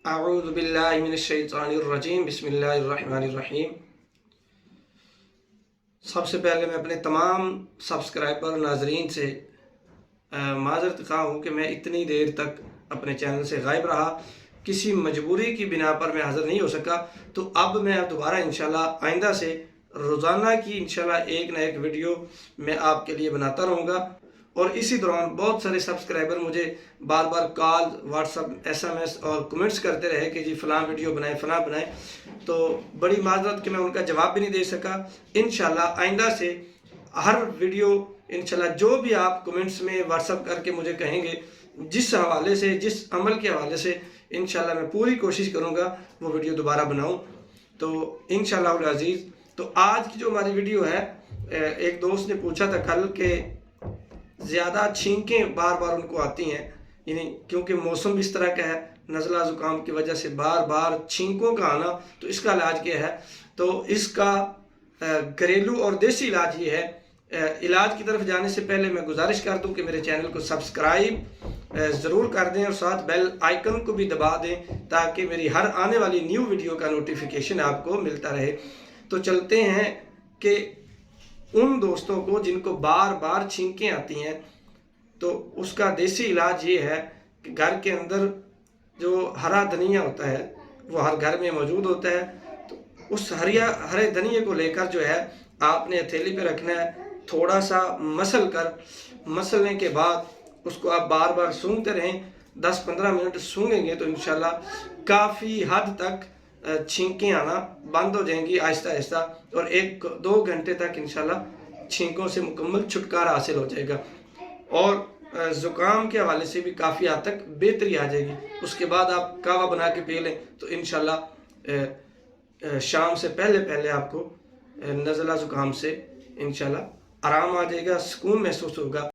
اعوذ باللہ من الشیطان الرجیم، بسم اللہ الرحمن الرحیم۔ سب سے پہلے میں اپنے تمام سبسکرائبر ناظرین سے معذرت خواہ ہوں کہ میں اتنی دیر تک اپنے چینل سے غائب رہا، کسی مجبوری کی بنا پر میں حاضر نہیں ہو سکا۔ تو اب میں دوبارہ انشاءاللہ آئندہ سے روزانہ کی انشاءاللہ ایک نہ ایک ویڈیو میں آپ کے لیے بناتا رہوں گا۔ اور اسی دوران بہت سارے سبسکرائبر مجھے بار بار کال، واٹس ایپ، SMS اور کمنٹس کرتے رہے کہ جی فلاں ویڈیو بنائیں، فلاں بنائیں، تو بڑی معذرت کہ میں ان کا جواب بھی نہیں دے سکا۔ انشاءاللہ آئندہ سے ہر ویڈیو انشاءاللہ جو بھی آپ کمنٹس میں واٹس ایپ کر کے مجھے کہیں گے، جس حوالے سے، جس عمل کے حوالے سے، انشاءاللہ میں پوری کوشش کروں گا وہ ویڈیو دوبارہ بناؤں۔ تو انشاءاللہ العزیز، تو آج کی جو ہماری ویڈیو ہے، ایک دوست نے پوچھا تھا کل کہ زیادہ چھینکیں بار بار ان کو آتی ہیں، یعنی کیونکہ موسم اس طرح کا ہے، نزلہ زکام کی وجہ سے بار بار چھینکوں کا آنا، تو اس کا علاج کیا ہے؟ تو اس کا گھریلو اور دیسی علاج یہ ہے۔ علاج کی طرف جانے سے پہلے میں گزارش کر دوں کہ میرے چینل کو سبسکرائب ضرور کر دیں اور ساتھ بیل آئیکن کو بھی دبا دیں تاکہ میری ہر آنے والی نیو ویڈیو کا نوٹیفیکیشن آپ کو ملتا رہے۔ تو چلتے ہیں کہ ان دوستوں کو جن کو بار بار چھینکیں آتی ہیں، تو اس کا دیسی علاج یہ ہے کہ گھر کے اندر جو ہرا دھنیا ہوتا ہے وہ ہر گھر میں موجود ہوتا ہے، تو اس ہرے دھنیے کو لے کر جو ہے آپ نے ہتھیلی پہ رکھنا ہے، تھوڑا سا مسلنے کے بعد اس کو آپ بار بار سونگھتے رہیں، 10-15 منٹ سونگھیں گے تو انشاءاللہ کافی حد تک چھینکیں آنا بند ہو جائیں گی آہستہ آہستہ، اور 1-2 گھنٹے تک انشاءاللہ چھینکوں سے مکمل چھٹکارا حاصل ہو جائے گا، اور زکام کے حوالے سے بھی کافی حد تک بہتری آ جائے گی۔ اس کے بعد آپ کعوہ بنا کے پی لیں تو انشاءاللہ شام سے پہلے آپ کو نزلہ زکام سے انشاءاللہ آرام آ جائے گا، سکون محسوس ہوگا۔